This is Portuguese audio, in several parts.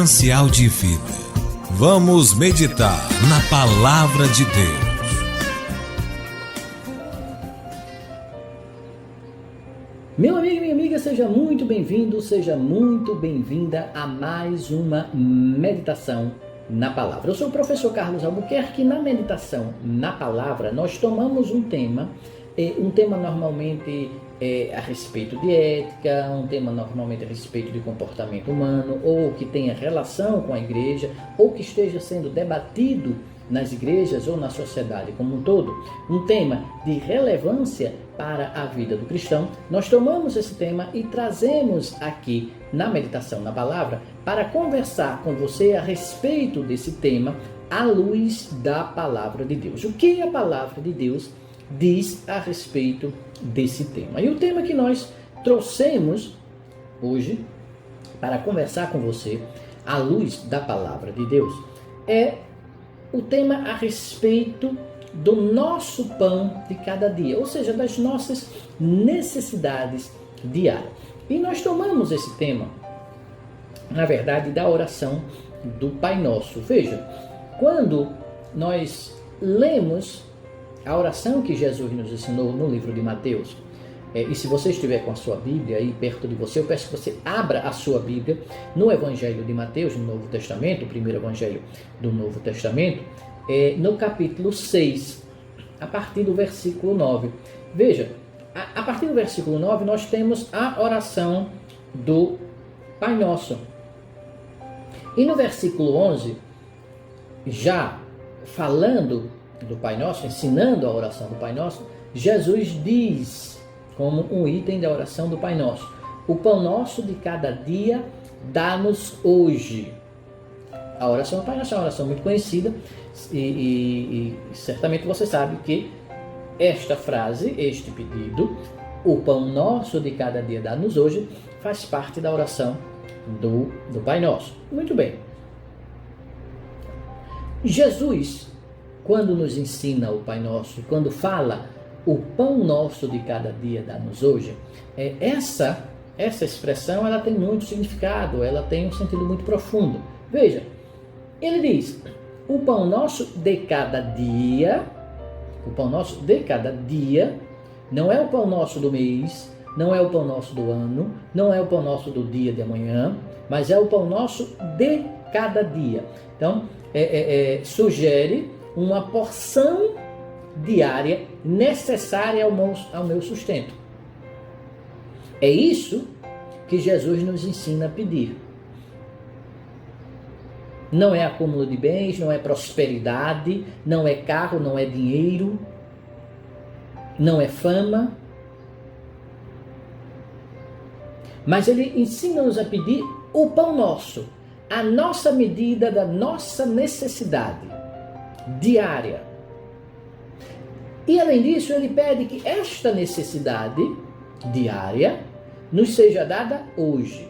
Manancial de Vida. Vamos meditar na Palavra de Deus. Meu amigo e minha amiga, seja muito bem-vindo, seja muito bem-vinda a mais uma meditação na Palavra. Eu sou o professor Carlos Albuquerque. Na meditação na Palavra, nós tomamos um tema normalmente a respeito de ética, um tema normalmente a respeito de comportamento humano, ou que tenha relação com a igreja, ou que esteja sendo debatido nas igrejas ou na sociedade como um todo, um tema de relevância para a vida do cristão. Nós tomamos esse tema e trazemos aqui na meditação na palavra para conversar com você a respeito desse tema à luz da palavra de Deus. O que a palavra de Deus diz a respeito desse tema? E o tema que nós trouxemos hoje para conversar com você à luz da palavra de Deus é o tema a respeito do nosso pão de cada dia, ou seja, das nossas necessidades diárias. E nós tomamos esse tema, na verdade, da oração do Pai Nosso. Veja, quando nós lemos a oração que Jesus nos ensinou no livro de Mateus, e se você estiver com a sua Bíblia aí perto de você, eu peço que você abra a sua Bíblia no Evangelho de Mateus, no Novo Testamento, o primeiro Evangelho do Novo Testamento, no capítulo 6, a partir do versículo 9. Veja, a partir do versículo 9 nós temos a oração do Pai Nosso. E no versículo 11, já falando do Pai Nosso, ensinando a oração do Pai Nosso, Jesus diz, como um item da oração do Pai Nosso: o pão nosso de cada dia dá-nos hoje. A oração do Pai Nosso é uma oração muito conhecida e certamente você sabe que esta frase, este pedido, o pão nosso de cada dia dá-nos hoje, faz parte da oração do Pai Nosso. Muito bem. Jesus, quando nos ensina o Pai Nosso, quando fala o pão nosso de cada dia dá-nos hoje, essa expressão ela tem muito significado, ela tem um sentido muito profundo. Veja, ele diz, o pão nosso de cada dia, o pão nosso de cada dia, não é o pão nosso do mês, não é o pão nosso do ano, não é o pão nosso do dia de amanhã, mas é o pão nosso de cada dia. Então, sugere uma porção diária necessária ao meu sustento. É isso que Jesus nos ensina a pedir. Não é acúmulo de bens, não é prosperidade, não é carro, não é dinheiro, não é fama. Mas ele ensina-nos a pedir o pão nosso, a nossa medida da nossa necessidade diária. E além disso, ele pede que esta necessidade diária nos seja dada hoje.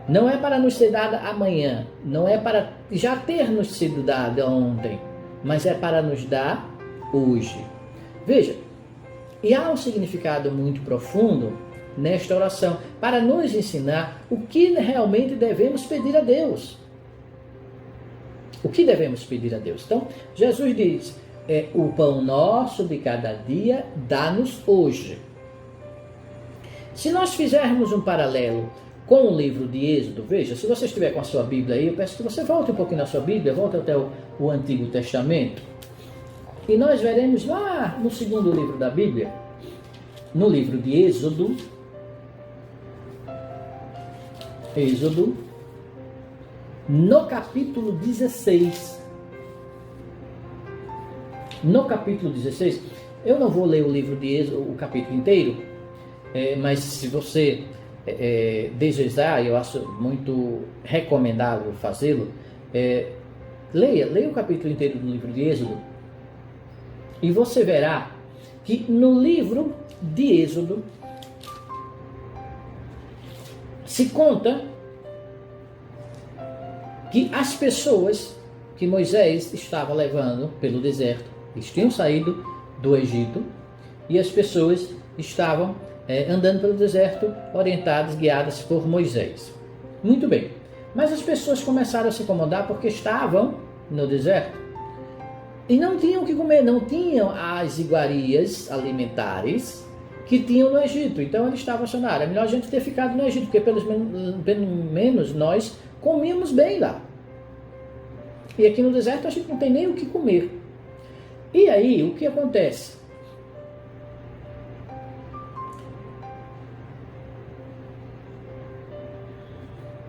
Não é para nos ser dada amanhã, não é para já ter nos sido dada ontem, mas é para nos dar hoje. Veja, e há um significado muito profundo nesta oração, para nos ensinar o que realmente devemos pedir a Deus. O que devemos pedir a Deus? Então, Jesus diz, o pão nosso de cada dia dá-nos hoje. Se nós fizermos um paralelo com o livro de Êxodo, veja, se você estiver com a sua Bíblia aí, eu peço que você volte um pouquinho na sua Bíblia, volte até o Antigo Testamento, e nós veremos lá no segundo livro da Bíblia, no livro de Êxodo, no capítulo 16. No capítulo 16, eu não vou ler o livro de Êxodo, o capítulo inteiro, mas se você desejar, eu acho muito recomendável fazê-lo, leia o capítulo inteiro do livro de Êxodo, e você verá que no livro de Êxodo se conta que as pessoas que Moisés estava levando pelo deserto, eles tinham saído do Egito, e as pessoas estavam andando pelo deserto, orientadas, guiadas por Moisés. Muito bem. Mas as pessoas começaram a se incomodar porque estavam no deserto. E não tinham o que comer, não tinham as iguarias alimentares que tinham no Egito. Então eles estavam achando, é melhor a gente ter ficado no Egito, porque pelo menos nós comíamos bem lá. E aqui no deserto a gente não tem nem o que comer. E aí, o que acontece?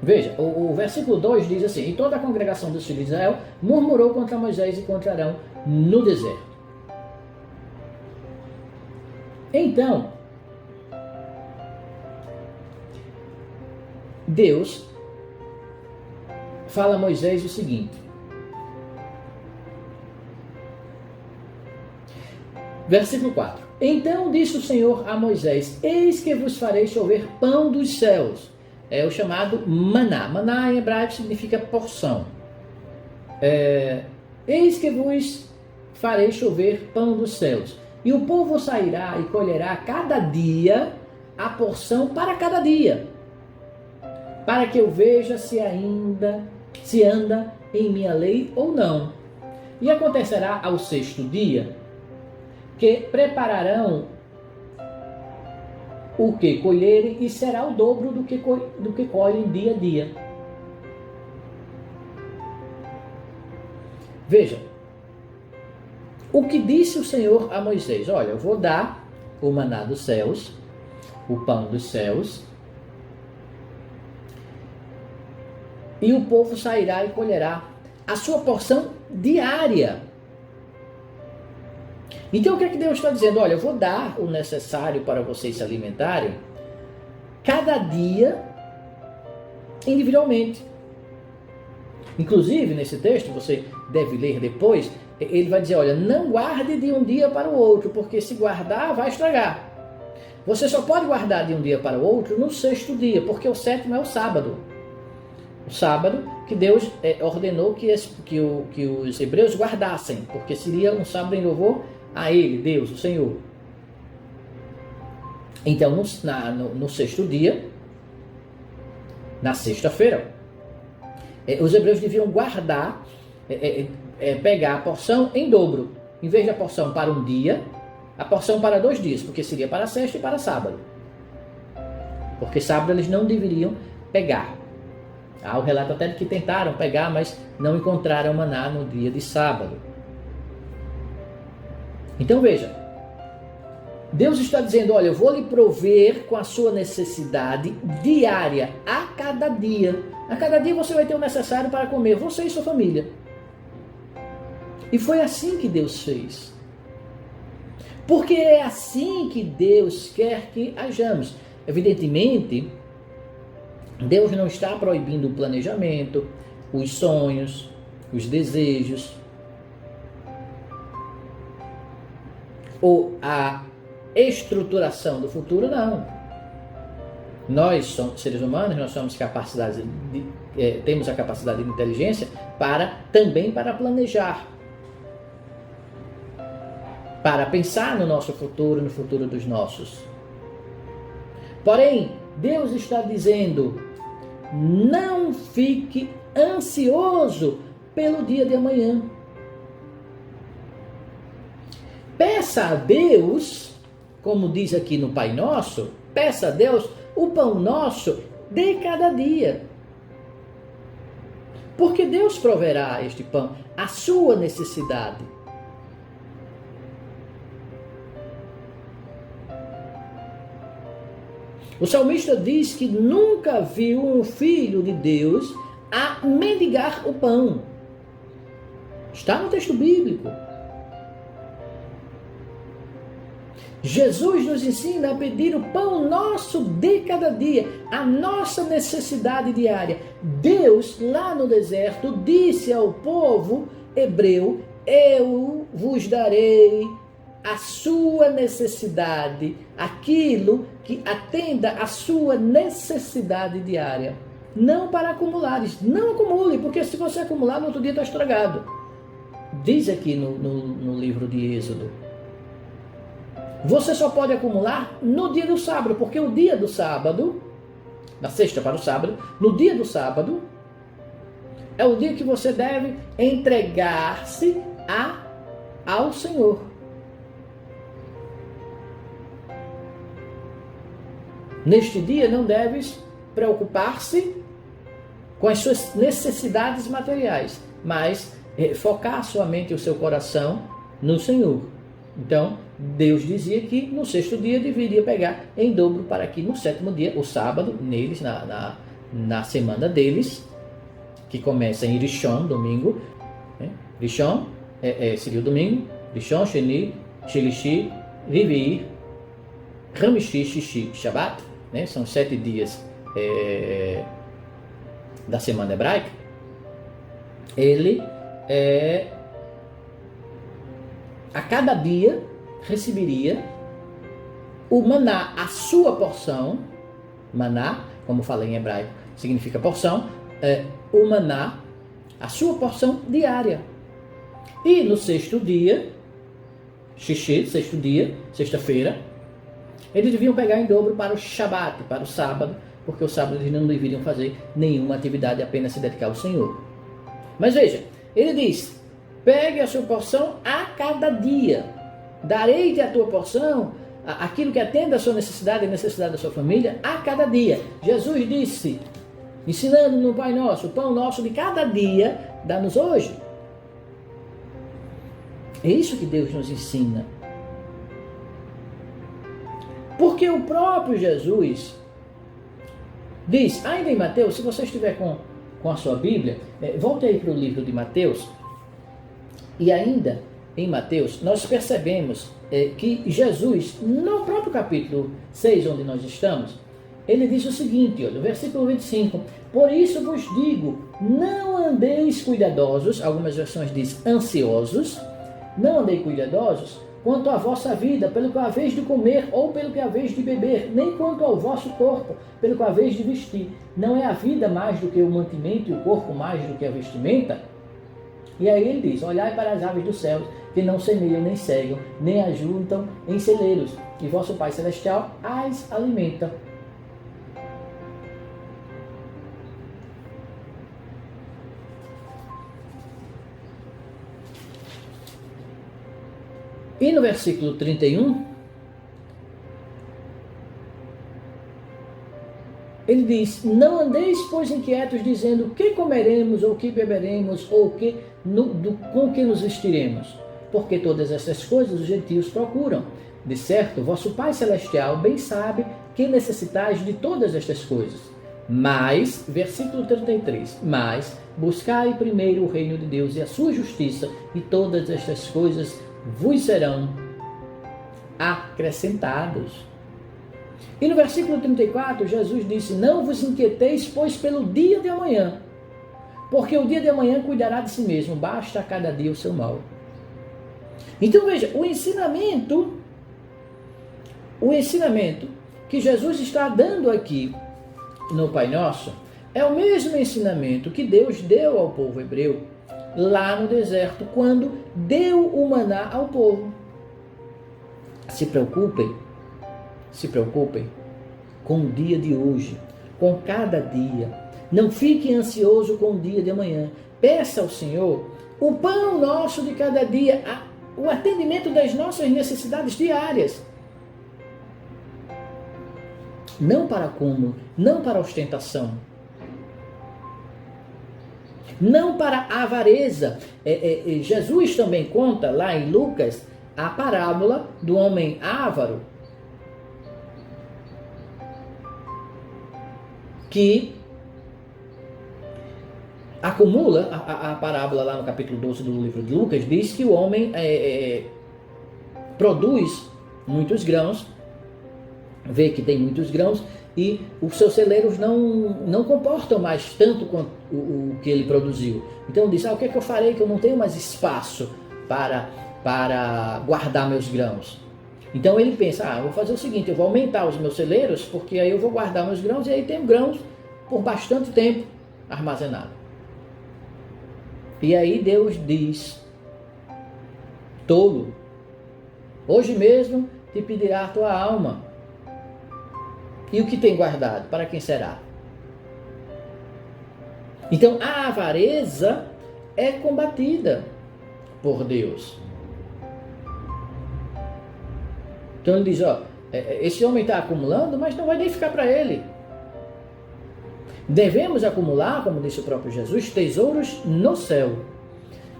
Veja, o versículo 2 diz assim: e toda a congregação dos filhos de Israel murmurou contra Moisés e contra Arão no deserto. Então, Deus fala a Moisés o seguinte. Versículo 4. Então disse o Senhor a Moisés: eis que vos farei chover pão dos céus. É o chamado maná. Maná em hebraico significa porção. Eis que vos farei chover pão dos céus. E o povo sairá e colherá cada dia a porção para cada dia, para que eu veja se anda em minha lei ou não. E acontecerá ao sexto dia que prepararão o que colherem, e será o dobro do que colhem dia a dia. Veja, o que disse o Senhor a Moisés: olha, eu vou dar o maná dos céus, o pão dos céus, e o povo sairá e colherá a sua porção diária. Então o que é que Deus está dizendo? Olha, eu vou dar o necessário para vocês se alimentarem cada dia individualmente. Inclusive, nesse texto, você deve ler depois, ele vai dizer, olha, não guarde de um dia para o outro, porque se guardar, vai estragar. Você só pode guardar de um dia para o outro no sexto dia, porque o sétimo é o sábado. O sábado que Deus ordenou que os hebreus guardassem, porque seria um sábado em louvor a Ele, Deus, o Senhor. Então, no sexto dia, na sexta-feira, os hebreus deviam guardar, pegar a porção em dobro. Em vez da porção para um dia, a porção para 2 dias, porque seria para sexta e para sábado. Porque sábado eles não deveriam pegar. Há o relato até de que tentaram pegar, mas não encontraram maná no dia de sábado. Então veja, Deus está dizendo, olha, eu vou lhe prover com a sua necessidade diária, a cada dia. A cada dia você vai ter o necessário para comer, você e sua família. E foi assim que Deus fez. Porque é assim que Deus quer que hajamos. Evidentemente, Deus não está proibindo o planejamento, os sonhos, os desejos, ou a estruturação do futuro, não. Nós somos seres humanos, nós temos a capacidade de inteligência também para planejar, para pensar no nosso futuro, no futuro dos nossos. Porém, Deus está dizendo, não fique ansioso pelo dia de amanhã. Peça a Deus, como diz aqui no Pai Nosso, peça a Deus o pão nosso de cada dia. Porque Deus proverá este pão, a sua necessidade. O salmista diz que nunca viu um filho de Deus a mendigar o pão. Está no texto bíblico. Jesus nos ensina a pedir o pão nosso de cada dia, a nossa necessidade diária. Deus, lá no deserto, disse ao povo hebreu, eu vos darei a sua necessidade, aquilo que atenda a sua necessidade diária. Não para acumulares, não acumule, porque se você acumular, no outro dia está estragado. Diz aqui no livro de Êxodo. Você só pode acumular no dia do sábado, porque o dia do sábado, da sexta para o sábado, no dia do sábado, é o dia que você deve entregar-se ao Senhor. Neste dia não deves preocupar-se com as suas necessidades materiais, mas focar a sua mente e o seu coração no Senhor. Então, Deus dizia que no sexto dia deveria pegar em dobro para que no sétimo dia, o sábado, neles, na semana deles, que começa em Rishon, domingo, né? Rishon seria o domingo, Rishon, Sheni, Shilishi, Rivi, Hamishi, Shishi, Shabbat, né? São 7 dias da semana hebraica. Ele a cada dia receberia o maná, a sua porção. Maná, como falei em hebraico, significa porção. O maná, a sua porção diária. E no sexto dia, sexto dia, sexta-feira, eles deviam pegar em dobro para o Shabat, para o sábado, porque o sábado eles não deveriam fazer nenhuma atividade, apenas se dedicar ao Senhor. Mas veja, ele diz: pegue a sua porção a cada dia. Darei-te a tua porção, aquilo que atende a sua necessidade e a necessidade da sua família, a cada dia. Jesus disse, ensinando no Pai Nosso: o pão nosso de cada dia, dá-nos hoje. É isso que Deus nos ensina. Porque o próprio Jesus diz, ainda em Mateus, se você estiver com a sua Bíblia, volte aí para o livro de Mateus. E ainda em Mateus, nós percebemos que Jesus, no próprio capítulo 6, onde nós estamos, ele diz o seguinte, olha, no versículo 25: por isso vos digo, não andeis cuidadosos, algumas versões dizem ansiosos, não andei cuidadosos quanto à vossa vida, pelo que haveis de comer ou pelo que haveis de beber, nem quanto ao vosso corpo, pelo que haveis de vestir. Não é a vida mais do que o mantimento e o corpo mais do que a vestimenta? E aí ele diz: olhai para as aves dos céus, que não semeiam, nem cegam, nem ajuntam em celeiros, e vosso Pai Celestial as alimenta. E no versículo 31, ele diz: não andeis, pois, inquietos, dizendo: que comeremos, ou que beberemos, ou com que nos vestiremos? Porque todas essas coisas os gentios procuram. De certo, vosso Pai Celestial bem sabe que necessitais de todas estas coisas. Mas, versículo 33, mas buscai primeiro o reino de Deus e a sua justiça, e todas estas coisas vos serão acrescentados. E no versículo 34, Jesus disse: não vos inquieteis, pois, pelo dia de amanhã, porque o dia de amanhã cuidará de si mesmo, basta a cada dia o seu mal. Então veja, o ensinamento que Jesus está dando aqui no Pai Nosso é o mesmo ensinamento que Deus deu ao povo hebreu lá no deserto, quando deu o maná ao povo. Se preocupem com o dia de hoje, com cada dia. Não fique ansioso com o dia de amanhã. Peça ao Senhor o pão nosso de cada dia, o atendimento das nossas necessidades diárias. Não para acúmulo, não para ostentação, não para a avareza. Jesus também conta lá em Lucas a parábola do homem avaro, que acumula, a parábola lá no capítulo 12 do livro de Lucas, diz que o homem produz muitos grãos, vê que tem muitos grãos, e os seus celeiros não comportam mais tanto quanto o que ele produziu. Então diz: o que é que eu farei, que eu não tenho mais espaço para guardar meus grãos? Então ele pensa: vou fazer o seguinte, eu vou aumentar os meus celeiros, porque aí eu vou guardar meus grãos, e aí tenho grãos por bastante tempo armazenado. E aí Deus diz: tolo, hoje mesmo te pedirá a tua alma. E o que tem guardado, para quem será? Então a avareza é combatida por Deus. Então ele diz, esse homem está acumulando, mas não vai nem ficar para ele. Devemos acumular, como disse o próprio Jesus, tesouros no céu.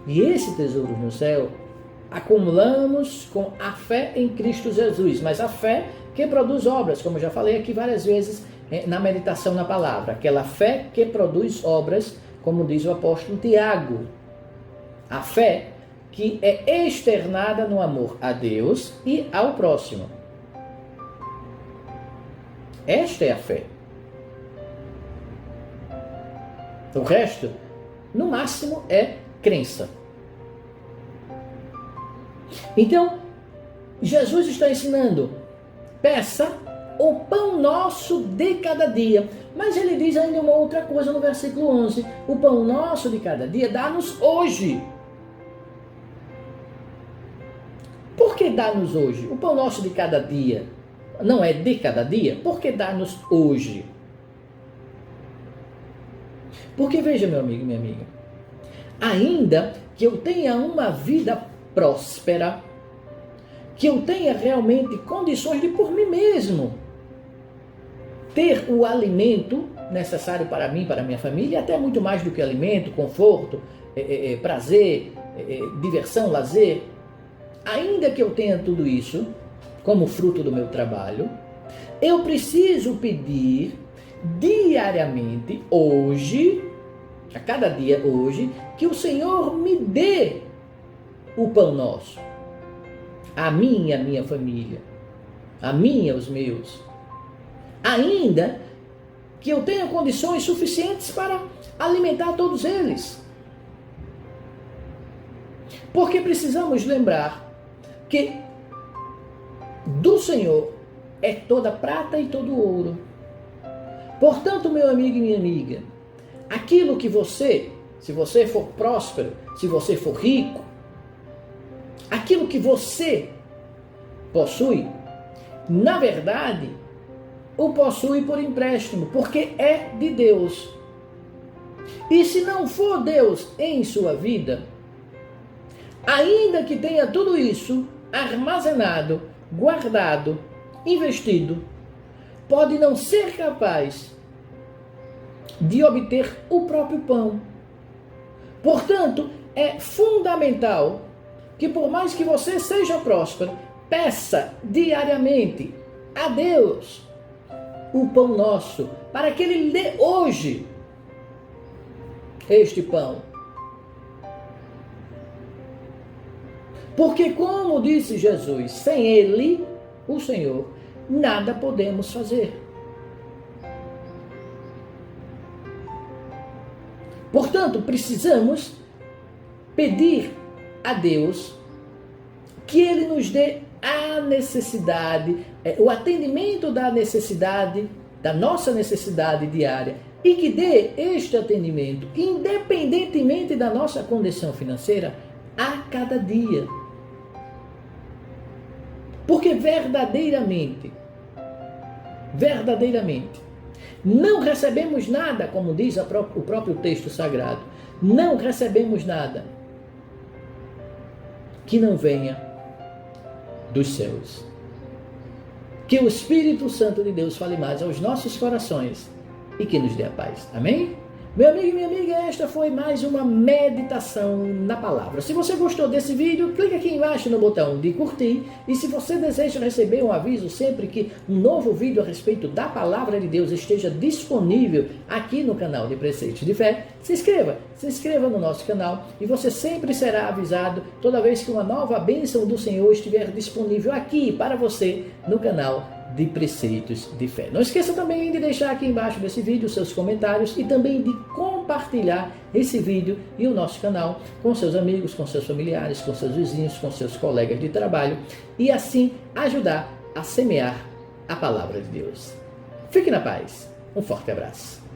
E esse tesouro no céu acumulamos com a fé em Cristo Jesus, mas a fé que produz obras, como eu já falei aqui várias vezes na meditação na palavra, aquela fé que produz obras, como diz o apóstolo Tiago, a fé que é externada no amor a Deus e ao próximo. Esta é a fé. O resto, no máximo, é crença. Então, Jesus está ensinando, peça o pão nosso de cada dia. Mas ele diz ainda uma outra coisa no versículo 11, o pão nosso de cada dia dá-nos hoje. Por que dá-nos hoje? O pão nosso de cada dia não é de cada dia? Por que dá-nos hoje? Porque veja, meu amigo e minha amiga, ainda que eu tenha uma vida próspera, que eu tenha realmente condições de por mim mesmo ter o alimento necessário para mim, para a minha família, até muito mais do que alimento, conforto, prazer, diversão, lazer, ainda que eu tenha tudo isso como fruto do meu trabalho, eu preciso pedir diariamente, hoje, a cada dia hoje, que o Senhor me dê o pão nosso, a minha família, a minha, os meus, ainda que eu tenha condições suficientes para alimentar todos eles. Porque precisamos lembrar que do Senhor é toda prata e todo ouro. Portanto, meu amigo e minha amiga, aquilo que você, se você for próspero, se você for rico, aquilo que você possui, na verdade, o possui por empréstimo, porque é de Deus. E se não for Deus em sua vida, ainda que tenha tudo isso armazenado, guardado, investido, pode não ser capaz de obter o próprio pão. Portanto, é fundamental que, por mais que você seja próspero, peça diariamente a Deus o pão nosso, para que Ele dê hoje este pão. Porque, como disse Jesus, sem Ele, o Senhor, nada podemos fazer. Portanto, precisamos pedir a Deus que Ele nos dê a necessidade, o atendimento da necessidade, da nossa necessidade diária, e que dê este atendimento, independentemente da nossa condição financeira, a cada dia. Porque verdadeiramente, não recebemos nada, como diz o próprio texto sagrado, não recebemos nada que não venha dos céus. Que o Espírito Santo de Deus fale mais aos nossos corações e que nos dê a paz. Amém? Meu amigo e minha amiga, esta foi mais uma meditação na palavra. Se você gostou desse vídeo, clique aqui embaixo no botão de curtir. E se você deseja receber um aviso sempre que um novo vídeo a respeito da palavra de Deus esteja disponível aqui no canal de Preceitos de Fé, se inscreva no nosso canal e você sempre será avisado toda vez que uma nova bênção do Senhor estiver disponível aqui para você no canal de Preceitos de Fé. Não esqueça também de deixar aqui embaixo desse vídeo seus comentários e também de compartilhar esse vídeo e o nosso canal com seus amigos, com seus familiares, com seus vizinhos, com seus colegas de trabalho e assim ajudar a semear a palavra de Deus. Fique na paz. Um forte abraço.